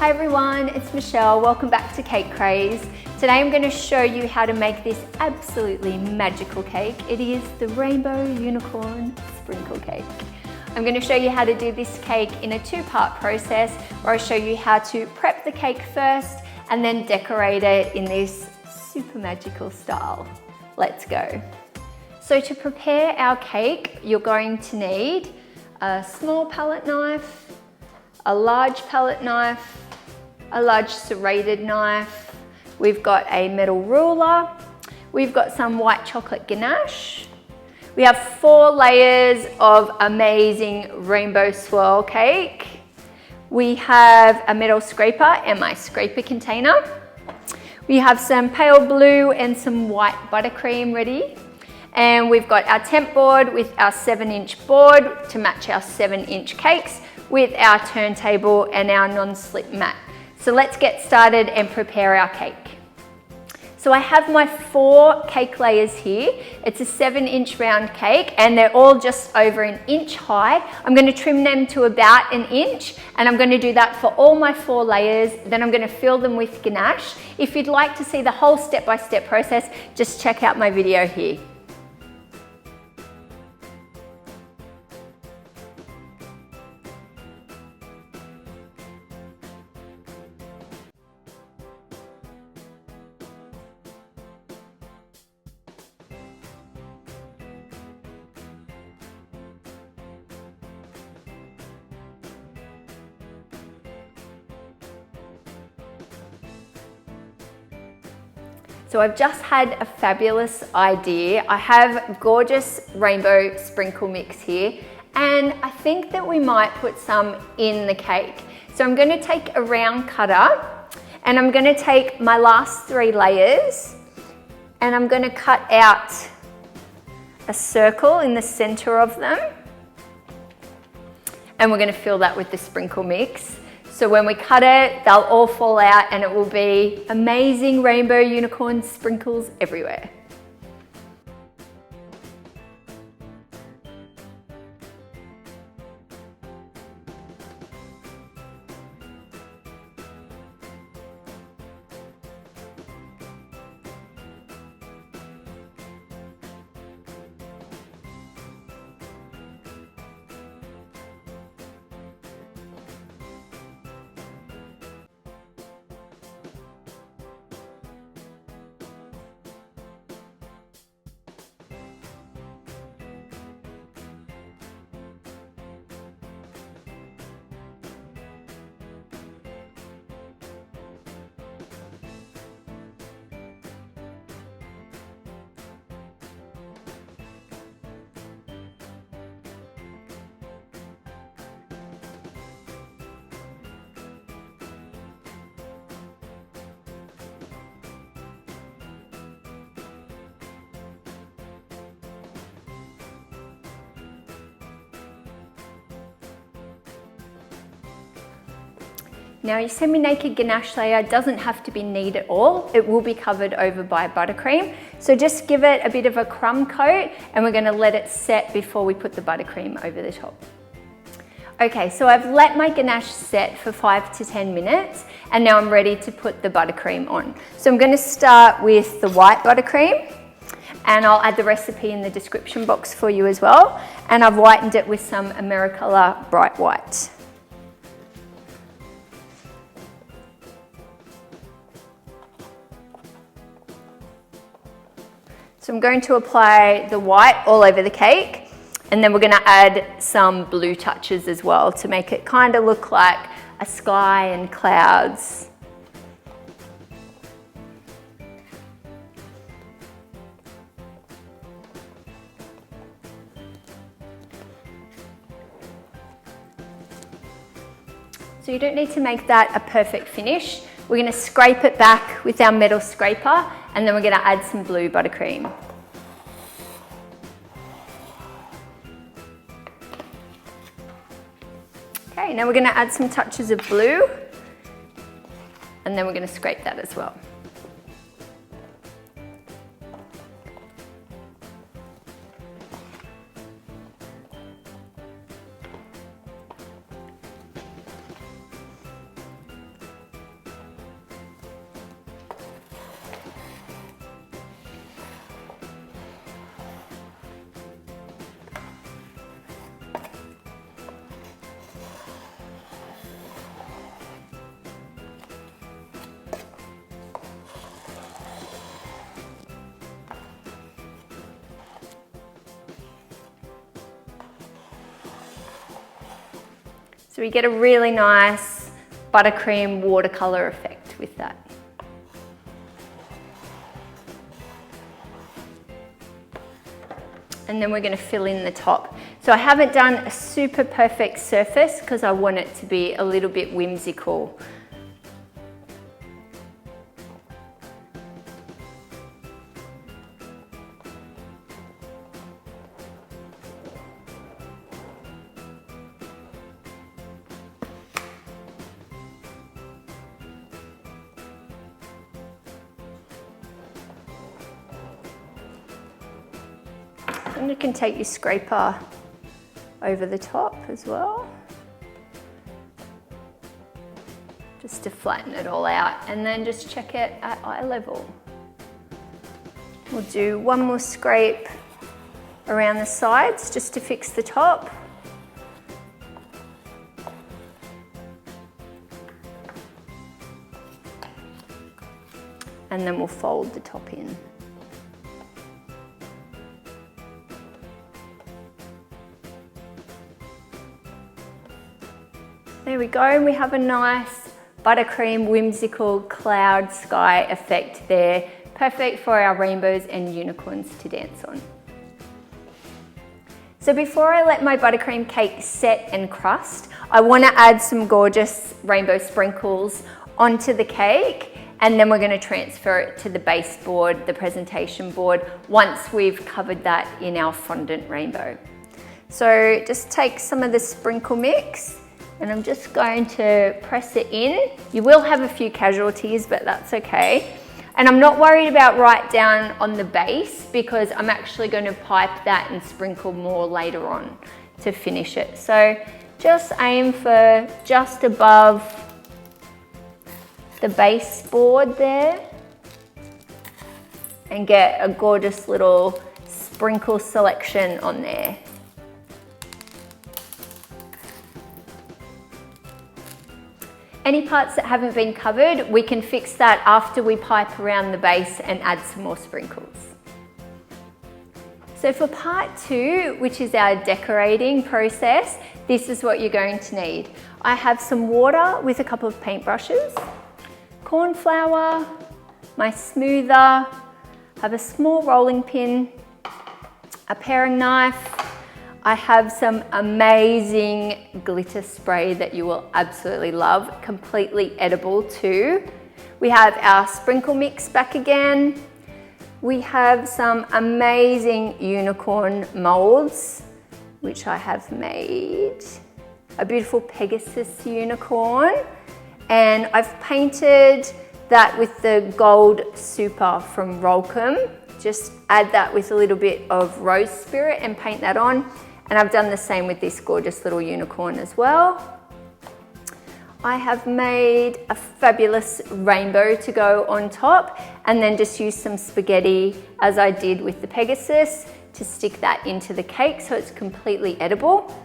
Hi everyone, it's Michelle. Welcome back to Cake Craze. Today I'm going to show you how to make this absolutely magical cake. It is the Rainbow Unicorn Sprinkle Cake. I'm going to show you how to do this cake in a two-part process where I'll show you how to prep the cake first and then decorate it in this super magical style. Let's go. So to prepare our cake, you're going to need a small palette knife, a large palette knife, a large serrated knife. We've got a metal ruler. We've got some white chocolate ganache. We have 4 layers of amazing rainbow swirl cake. We have a metal scraper and my scraper container. We have some pale blue and some white buttercream ready. And we've got our temp board with our 7-inch board to match our 7-inch cakes with our turntable and our non-slip mat. So let's get started and prepare our cake. So I have my 4 cake layers here. It's a 7-inch round cake and they're all just over 1 inch high. I'm going to trim them to about 1 inch and I'm going to do that for all my 4 layers. Then I'm going to fill them with ganache. If you'd like to see the whole step-by-step process, just check out my video here. So I've just had a fabulous idea. I have gorgeous rainbow sprinkle mix here and I think that we might put some in the cake. So I'm going to take a round cutter and I'm going to take my last 3 layers and I'm going to cut out a circle in the center of them and we're going to fill that with the sprinkle mix. So when we cut it, they'll all fall out and it will be amazing rainbow unicorn sprinkles everywhere. Now your semi-naked ganache layer doesn't have to be knead at all. It will be covered over by buttercream. So just give it a bit of a crumb coat and we're going to let it set before we put the buttercream over the top. Okay, so I've let my ganache set for 5 to 10 minutes and now I'm ready to put the buttercream on. So I'm going to start with the white buttercream and I'll add the recipe in the description box for you as well. And I've whitened it with some Americolor Bright White. So I'm going to apply the white all over the cake and then we're going to add some blue touches as well to make it kind of look like a sky and clouds. So you don't need to make that a perfect finish. We're going to scrape it back with our metal scraper and then we're going to add some blue buttercream. Okay, now we're going to add some touches of blue and then we're going to scrape that as well. So we get a really nice buttercream watercolour effect with that. And then we're going to fill in the top. So I haven't done a super perfect surface because I want it to be a little bit whimsical. And you can take your scraper over the top as well, just to flatten it all out, and then just check it at eye level. We'll do one more scrape around the sides just to fix the top. And then we'll fold the top in. There we go, and we have a nice buttercream whimsical cloud sky effect there. Perfect for our rainbows and unicorns to dance on. So before I let my buttercream cake set and crust, I want to add some gorgeous rainbow sprinkles onto the cake, and then we're going to transfer it to the base board, the presentation board, once we've covered that in our fondant rainbow. So just take some of the sprinkle mix, and I'm just going to press it in. You will have a few casualties, but that's okay. And I'm not worried about right down on the base because I'm actually going to pipe that and sprinkle more later on to finish it. So just aim for just above the baseboard there and get a gorgeous little sprinkle selection on there. Any parts that haven't been covered, we can fix that after we pipe around the base and add some more sprinkles. So for part 2, which is our decorating process, this is what you're going to need. I have some water with a couple of paintbrushes, corn flour, my smoother, I have a small rolling pin, a paring knife, I have some amazing glitter spray that you will absolutely love, completely edible too. We have our sprinkle mix back again. We have some amazing unicorn molds, which I have made. A beautiful Pegasus unicorn. And I've painted that with the gold super from Rolcom. Just add that with a little bit of rose spirit and paint that on. And I've done the same with this gorgeous little unicorn as well. I have made a fabulous rainbow to go on top, and then just use some spaghetti as I did with the Pegasus to stick that into the cake so it's completely edible.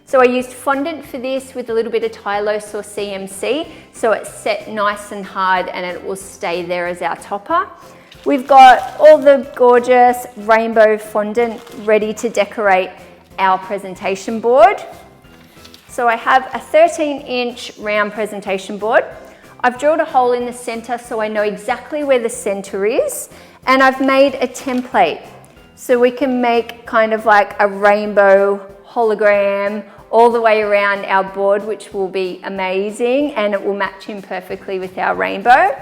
So I used fondant for this with a little bit of tylose or CMC, so it's set nice and hard and it will stay there as our topper. We've got all the gorgeous rainbow fondant ready to decorate our presentation board. So I have a 13-inch round presentation board. I've drilled a hole in the center so I know exactly where the center is, and I've made a template so we can make kind of like a rainbow hologram all the way around our board, which will be amazing, and it will match in perfectly with our rainbow.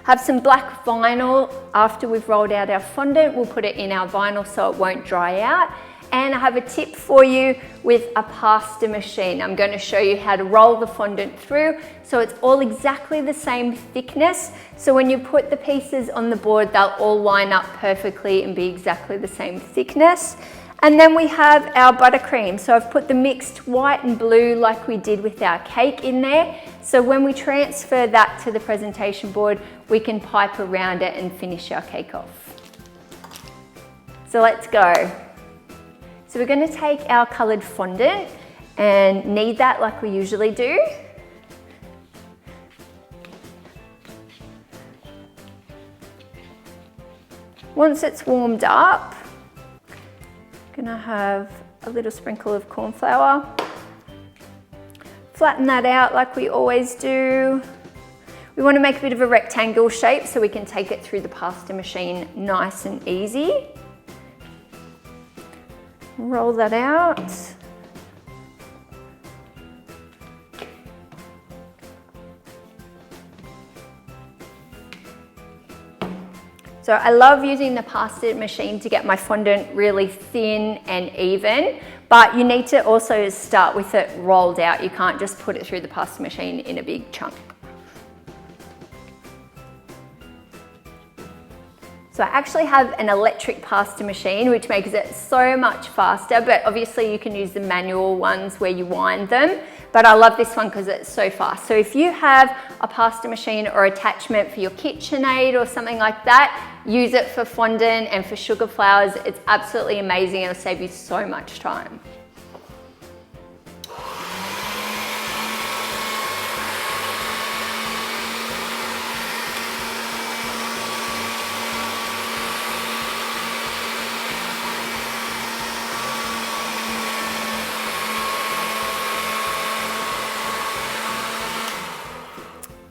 Have some black vinyl. After we've rolled out our fondant, we'll put it in our vinyl so it won't dry out. And I have a tip for you with a pasta machine. I'm going to show you how to roll the fondant through so it's all exactly the same thickness. So when you put the pieces on the board, they'll all line up perfectly and be exactly the same thickness. And then we have our buttercream. So I've put the mixed white and blue like we did with our cake in there. So when we transfer that to the presentation board, we can pipe around it and finish our cake off. So let's go. So we're going to take our coloured fondant and knead that like we usually do. Once it's warmed up, I'm going to have a little sprinkle of corn flour flatten that out like we always do. We want to make a bit of a rectangle shape so we can take it through the pasta machine nice and easy. Roll that out. So I love using the pasta machine to get my fondant really thin and even, but you need to also start with it rolled out. You can't just put it through the pasta machine in a big chunk. So I actually have an electric pasta machine, which makes it so much faster, but obviously you can use the manual ones where you wind them, but I love this one because it's so fast. So if you have a pasta machine or attachment for your KitchenAid or something like that, use it for fondant and for sugar flowers. It's absolutely amazing. It'll save you so much time.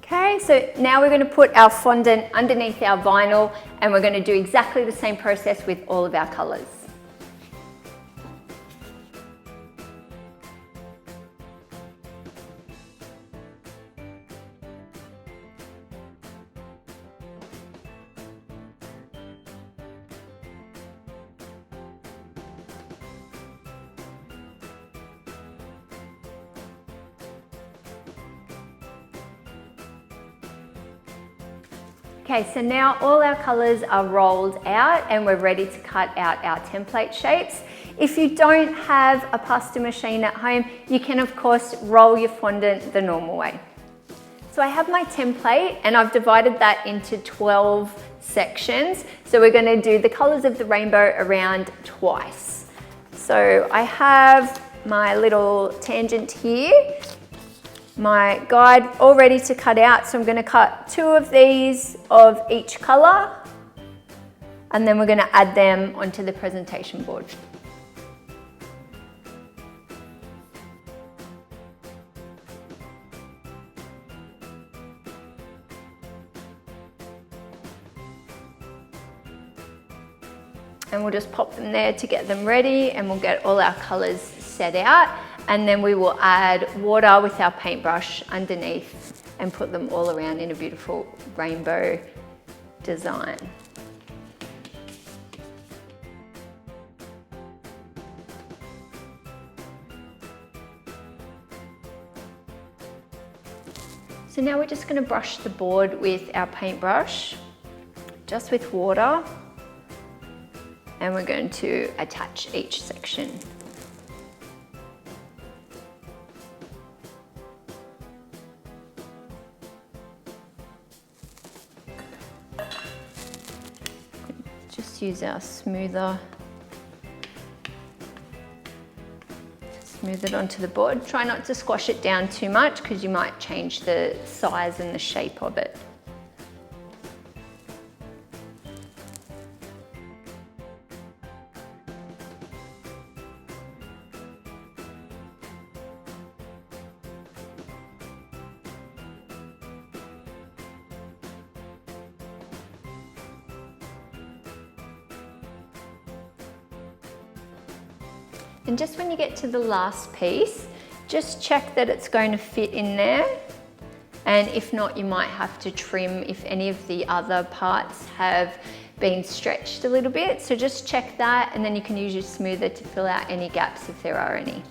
Okay, so now we're going to put our fondant underneath our vinyl and we're going to do exactly the same process with all of our colours. Okay, so now all our colours are rolled out and we're ready to cut out our template shapes. If you don't have a pasta machine at home, you can of course roll your fondant the normal way. So I have my template and I've divided that into 12 sections. So we're going to do the colours of the rainbow around twice. So I have my little tangent here, my guide all ready to cut out. So I'm going to cut 2 of these of each colour and then we're going to add them onto the presentation board. And we'll just pop them there to get them ready and we'll get all our colours set out. And then we will add water with our paintbrush underneath and put them all around in a beautiful rainbow design. So now we're just going to brush the board with our paintbrush, just with water, and we're going to attach each section. Just use our smoother to smooth it onto the board. Try not to squash it down too much because you might change the size and the shape of it. And just when you get to the last piece, just check that it's going to fit in there. And if not, you might have to trim if any of the other parts have been stretched a little bit. So just check that and then you can use your smoother to fill out any gaps if there are any.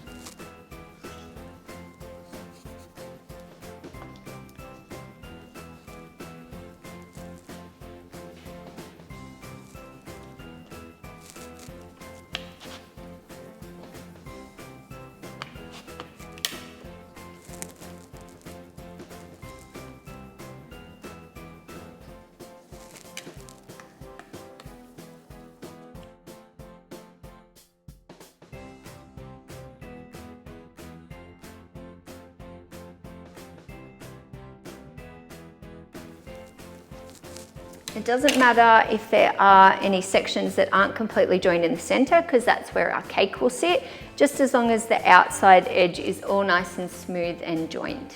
It doesn't matter if there are any sections that aren't completely joined in the center, because that's where our cake will sit, just as long as the outside edge is all nice and smooth and joined.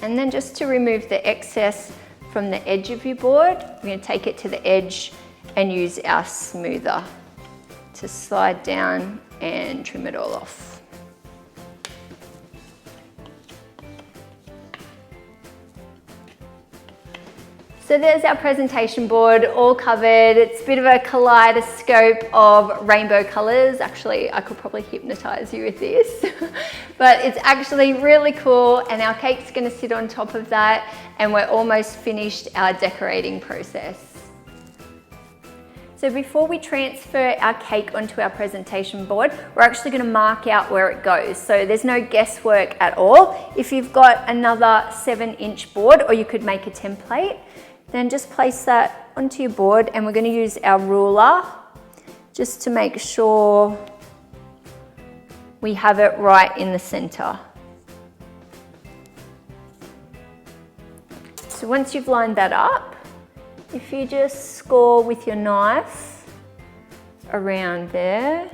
And then just to remove the excess from the edge of your board, we're going to take it to the edge and use our smoother to slide down and trim it all off. So there's our presentation board all covered. It's a bit of a kaleidoscope of rainbow colors. Actually, I could probably hypnotize you with this, but it's actually really cool, and our cake's gonna sit on top of that, and we're almost finished our decorating process. So before we transfer our cake onto our presentation board, we're actually going to mark out where it goes. So there's no guesswork at all. If you've got another 7-inch board, or you could make a template, then just place that onto your board, and we're going to use our ruler just to make sure we have it right in the center. So once you've lined that up, if you just score with your knife around there,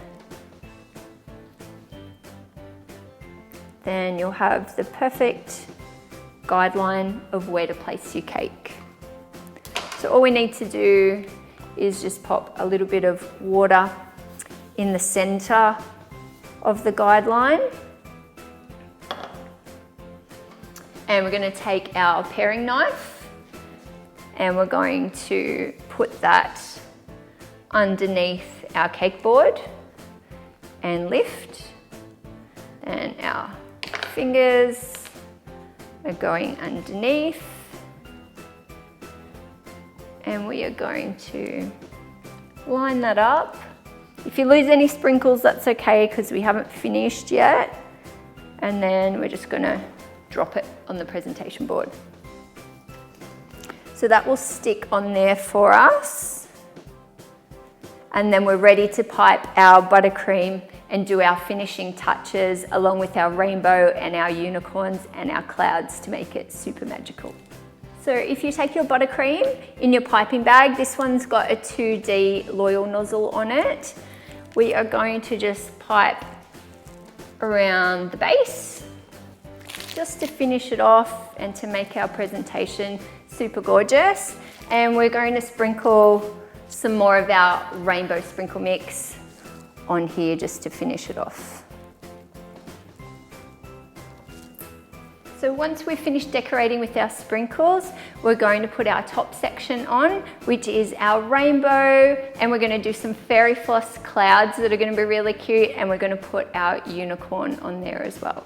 then you'll have the perfect guideline of where to place your cake. So all we need to do is just pop a little bit of water in the center of the guideline. And we're going to take our paring knife, and we're going to put that underneath our cake board and lift. And our fingers are going underneath, and we are going to line that up. If you lose any sprinkles, that's okay, because we haven't finished yet. And then we're just gonna drop it on the presentation board. So that will stick on there for us. And then we're ready to pipe our buttercream and do our finishing touches, along with our rainbow and our unicorns and our clouds, to make it super magical. So if you take your buttercream in your piping bag, this one's got a 2D loyal nozzle on it. We are going to just pipe around the base, just to finish it off and to make our presentation super gorgeous. And we're going to sprinkle some more of our rainbow sprinkle mix on here just to finish it off. So once we've finished decorating with our sprinkles, we're going to put our top section on, which is our rainbow, and we're going to do some fairy floss clouds that are going to be really cute, and we're going to put our unicorn on there as well.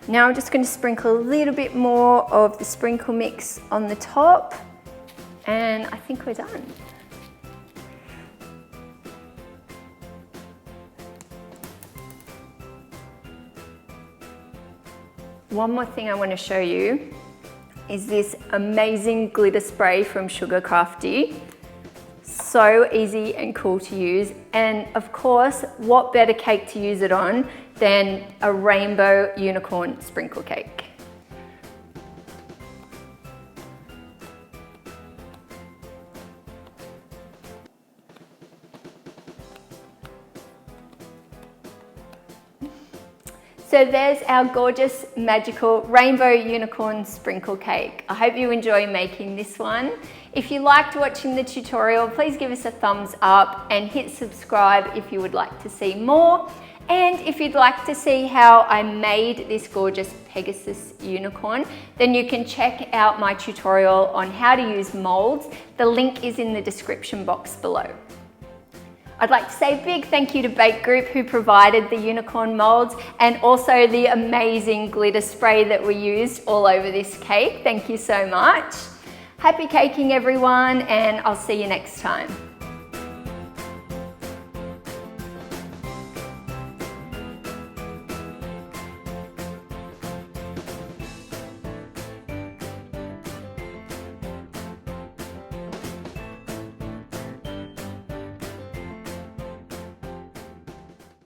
Now I'm just going to sprinkle a little bit more of the sprinkle mix on the top, and I think we're done. One more thing I want to show you is this amazing glitter spray from Crafty. So easy and cool to use, and of course, what better cake to use it on than a rainbow unicorn sprinkle cake. So there's our gorgeous, magical rainbow unicorn sprinkle cake. I hope you enjoy making this one. If you liked watching the tutorial, please give us a thumbs up and hit subscribe if you would like to see more. And if you'd like to see how I made this gorgeous Pegasus unicorn, then you can check out my tutorial on how to use molds. The link is in the description box below. I'd like to say a big thank you to Bake Group who provided the unicorn molds and also the amazing glitter spray that we used all over this cake. Thank you so much. Happy caking everyone, and I'll see you next time.